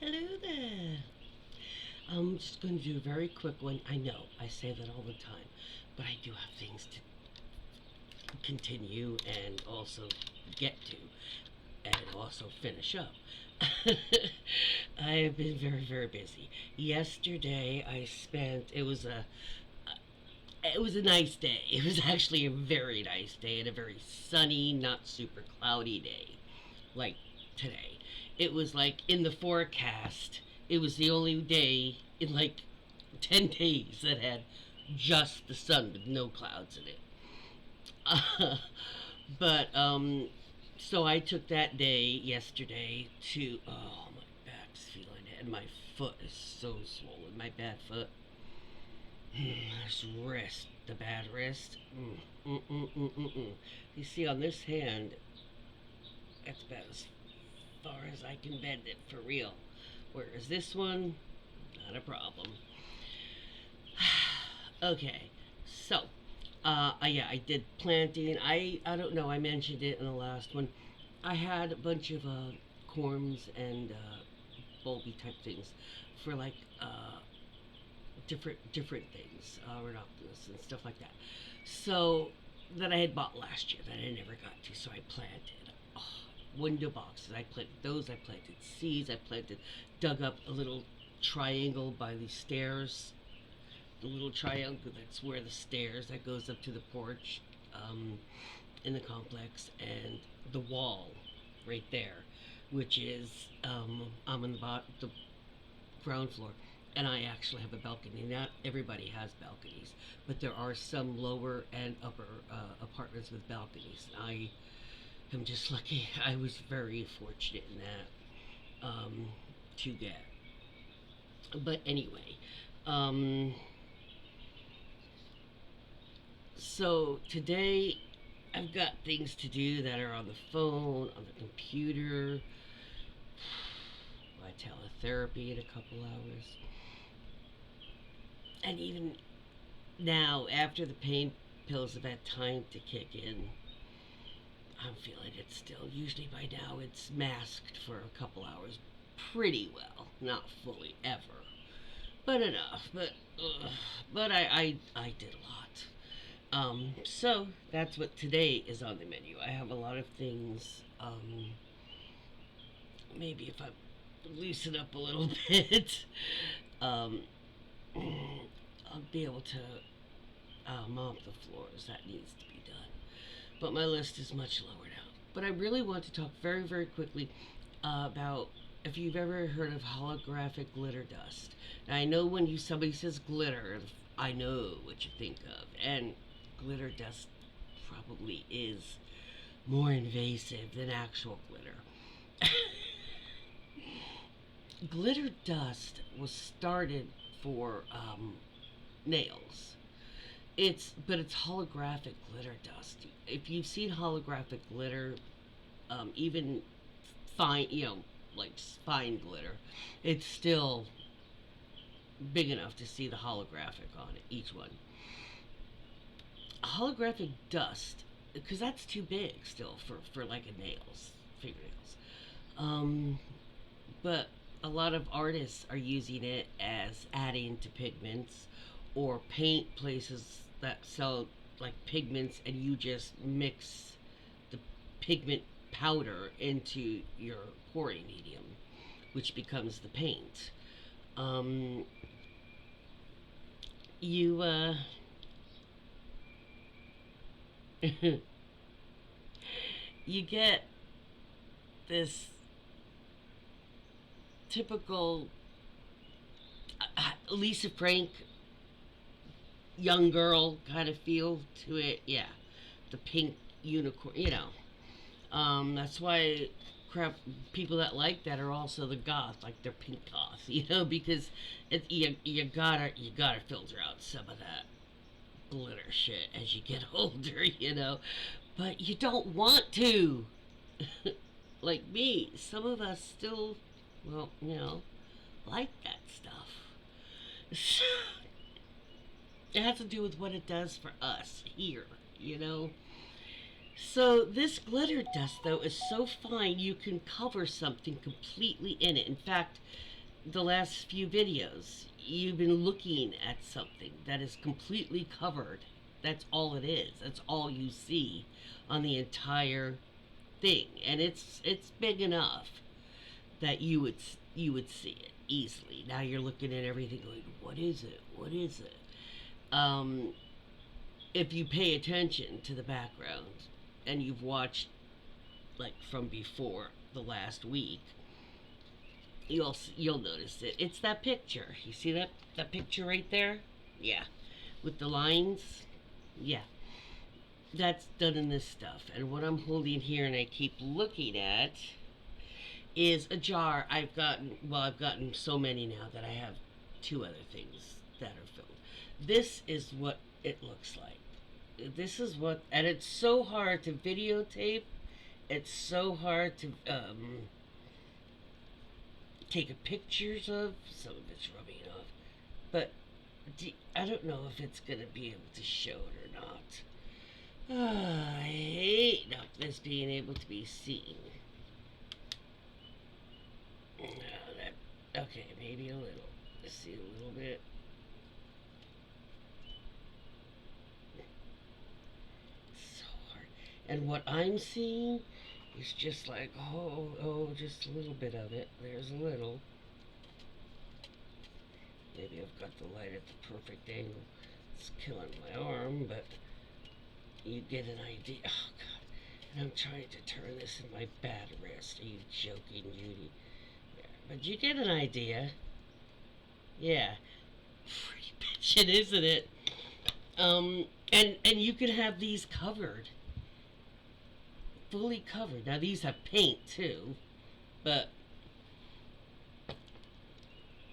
Hello there. I'm just going to do a very quick one. I know I say that all the time, but I do have things to continue and also get to and also finish up. I have been very, very busy. Yesterday I spent, it was a nice day. It was actually a very nice day and a very sunny, not super cloudy day like today. It was like in the forecast. It was the only day in like 10 days that had just the sun with no clouds in it. Uh, but so I took that day yesterday to, oh, my back's feeling it, and my foot is so swollen. My bad foot. This wrist, the bad wrist. You see on this hand, that's about as far as I can bend it for real. Whereas this one, not a problem. Okay, so yeah, I did planting. I don't know. I mentioned it in the last one. I had a bunch of corms and bulby type things for like different things, ranunculus and stuff like that. So that I had bought last year that I never got to. So I planted window boxes. I planted those. I planted seeds. I planted, dug up a little triangle by the stairs. The little triangle that's where the stairs that goes up to the porch in the complex, and the wall right there, which is I'm on the ground floor, and I actually have a balcony. Not everybody has balconies, but there are some lower and upper apartments with balconies. I'm just lucky. I was very fortunate in that to get. But anyway, so today I've got things to do that are on the phone, on the computer, my teletherapy in a couple hours, and even now after the pain pills have had time to kick in, I'm feeling it still. Usually by now it's masked for a couple hours pretty well. Not fully ever, but enough. But I did a lot. So that's what today is on the menu. I have a lot of things. Maybe if I loosen up a little bit, um, I'll be able to mop the floors. That needs to be done. But my list is much lower now. But I really want to talk very, very quickly about if you've ever heard of holographic glitter dust. Now, I know when somebody says glitter, I know what you think of, and glitter dust probably is more invasive than actual glitter. Glitter dust was started for nails. It's holographic glitter dust. If you've seen holographic glitter, even fine, like fine glitter, it's still big enough to see the holographic on it, each one. Holographic dust, because that's too big still for like a fingernails. But a lot of artists are using it as adding to pigments or paint places that sell like pigments, and you just mix the pigment powder into your pouring medium, which becomes the paint. Um, you you get this typical Lisa Frank young girl kind of feel to it. Yeah, the pink unicorn. That's why crap people that like that are also the goth, like they're pink goth. Because you gotta filter out some of that glitter shit as you get older. But you don't want to. Like me, some of us still, well, like that stuff. It has to do with what it does for us here. So this glitter dust though is so fine you can cover something completely in it. In fact, the last few videos, you've been looking at something that is completely covered. That's all it is. That's all you see on the entire thing, and it's big enough that you would see it easily. Now you're looking at everything going, what is it? What is it? Um, if you pay attention to the background and you've watched like from before the last week, you'll notice it. It's that picture. You see that picture right there? Yeah, with the lines. Yeah, that's done in this stuff. And what I'm holding here and I keep looking at is a jar. I've gotten so many now that I have two other things that are filled. This is what it looks like. This is what, and it's so hard to videotape. It's so hard to take a pictures of. Some of it's rubbing off, but I don't know if it's gonna be able to show it or not. I hate not this being able to be seen. No, okay, maybe a little. Let's see a little bit. So hard. And what I'm seeing is just like, oh, just a little bit of it. There's a little. Maybe I've got the light at the perfect angle. It's killing my arm, but you get an idea. Oh, God. And I'm trying to turn this in my bad wrist. Are you joking, Judy? Yeah. But you get an idea. Yeah. Pretty bitchin', isn't it? And you can have these covered. Fully covered. Now, these have paint, too. But...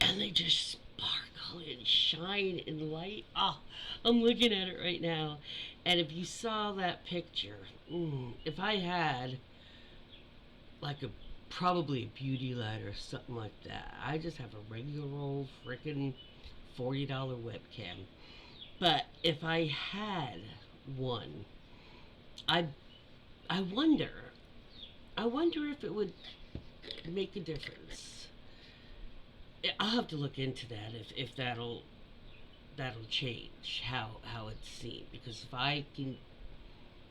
and they just sparkle and shine in light. Oh, I'm looking at it right now. And if you saw that picture, if I had like probably a beauty light or something like that, I just have a regular old freaking $40 webcam. But if I had one, I I wonder, I wonder if it would make a difference. I'll have to look into that if that'll change how it's seen, because if I can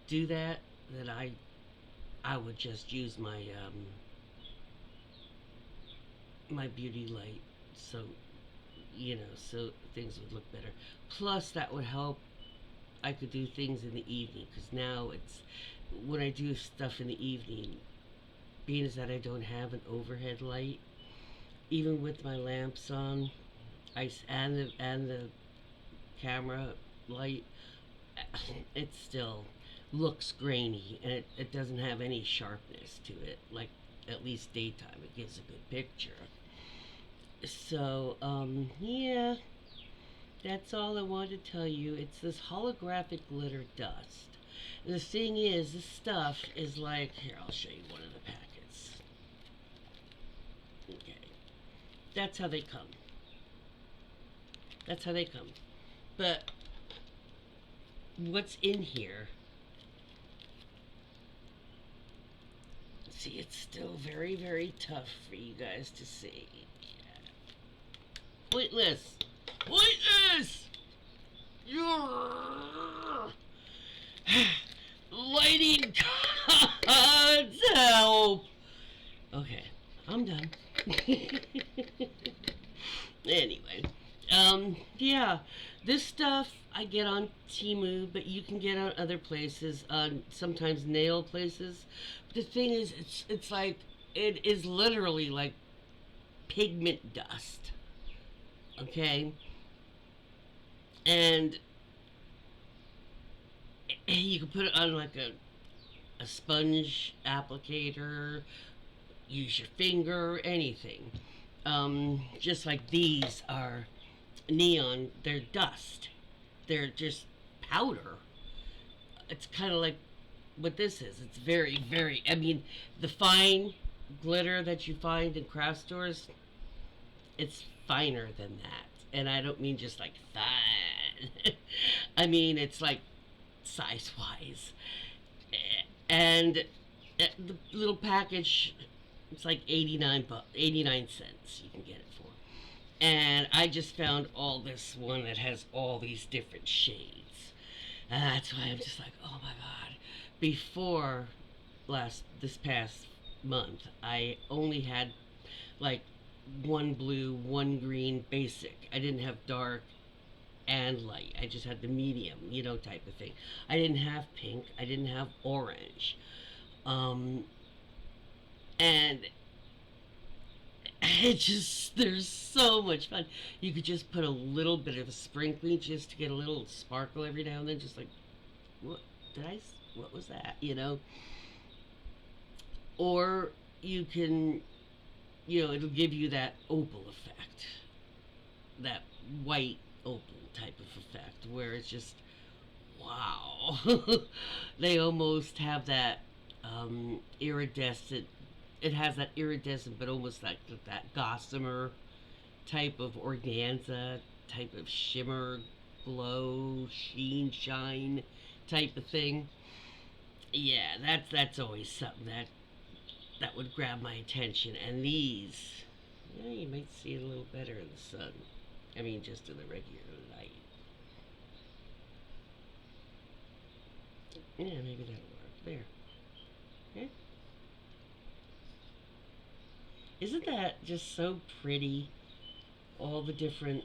do that, then I would just use my beauty light, so so things would look better. Plus that would help. I could do things in the evening, because now it's when I do stuff in the evening, being as that I don't have an overhead light, even with my lamps on, and the camera light, it still looks grainy, and it doesn't have any sharpness to it. Like, at least daytime, it gives a good picture. So, yeah, that's all I wanted to tell you. It's this holographic glitter dust. And the thing is, this stuff is like, here, I'll show you one of the packets. Okay. That's how they come. That's how they come. But what's in here, see, it's still very, very tough for you guys to see. Yeah. Pointless! Pointless! Lighting gods, help! Okay, I'm done. Anyway, yeah, this stuff I get on Temu, but you can get on other places, sometimes nail places. But the thing is, it's like, it is literally like pigment dust, okay? And you can put it on like a sponge applicator, use your finger, anything. Just like these are neon, they're dust. They're just powder. It's kind of like what this is. It's very, very, I mean, the fine glitter that you find in craft stores, it's finer than that. And I don't mean just like fine. I mean, it's like size-wise. And the little package, it's like 89 cents you can get it for. And I just found all this one that has all these different shades. And that's why I'm just like, oh my god. Before this past month, I only had like one blue, one green, basic. I didn't have dark and light. I just had the medium, type of thing. I didn't have pink. I didn't have orange. Um, and it just, there's so much fun. You could just put a little bit of a sprinkling just to get a little sparkle every now and then, just like, what what was that? Or you can, it'll give you that opal effect, that white opal type of effect, where it's just, wow. They almost have that iridescent, it has that iridescent, but almost like that gossamer type of organza, type of shimmer, glow, sheen, shine type of thing. Yeah, that's always something that would grab my attention. And these, yeah, you might see it a little better in the sun. I mean, just in the regular light. Yeah, maybe that'll work. There. Yeah. Isn't that just so pretty? All the different.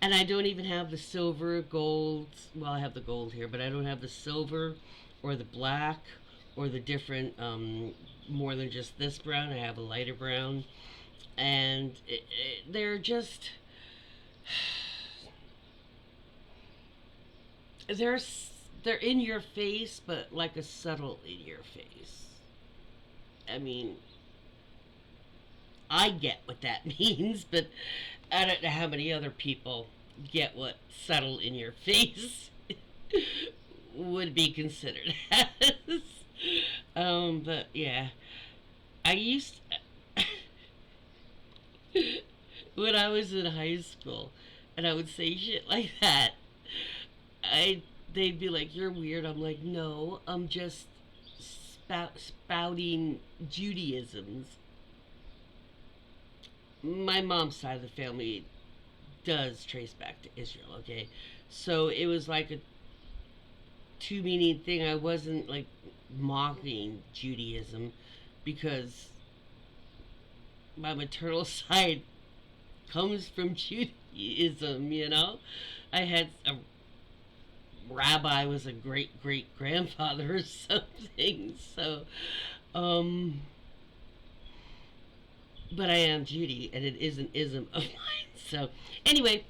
And I don't even have the silver, gold. Well, I have the gold here, but I don't have the silver or the black or the different, more than just this brown. I have a lighter brown. And they're just. They're, they're in your face, but like a subtle in your face. I mean, I get what that means, but I don't know how many other people get what subtle in your face would be considered as. But yeah, I used when I was in high school, and I would say shit like that. I they'd be like, "You're weird." I'm like, "No, I'm just spouting Judaisms." My mom's side of the family does trace back to Israel, okay? So it was like a two meaning thing. I wasn't like mocking Judaism because my maternal side comes from Judaism. I had a rabbi was a great great grandfather or something. So, um, but I am Judy, and it is an ism of mine. So, anyway,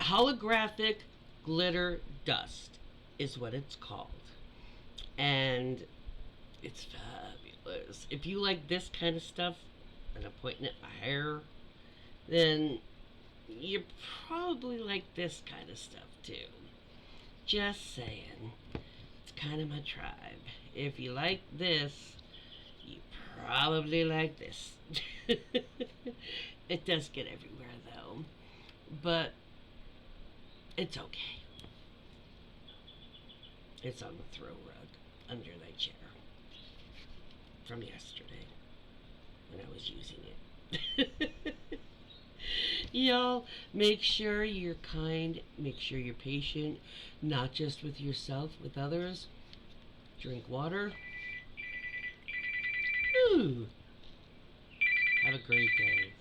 holographic glitter dust is what it's called, and it's fabulous. If you like this kind of stuff, and I'm pointing at my hair, then you probably like this kind of stuff too. Just saying. It's kind of my tribe. If you like this, you probably like this. It does get everywhere though. But it's okay. It's on the throw rug under the chair from yesterday when I was using it. Y'all, make sure you're kind, make sure you're patient, not just with yourself, with others. Drink water. Ooh. Have a great day.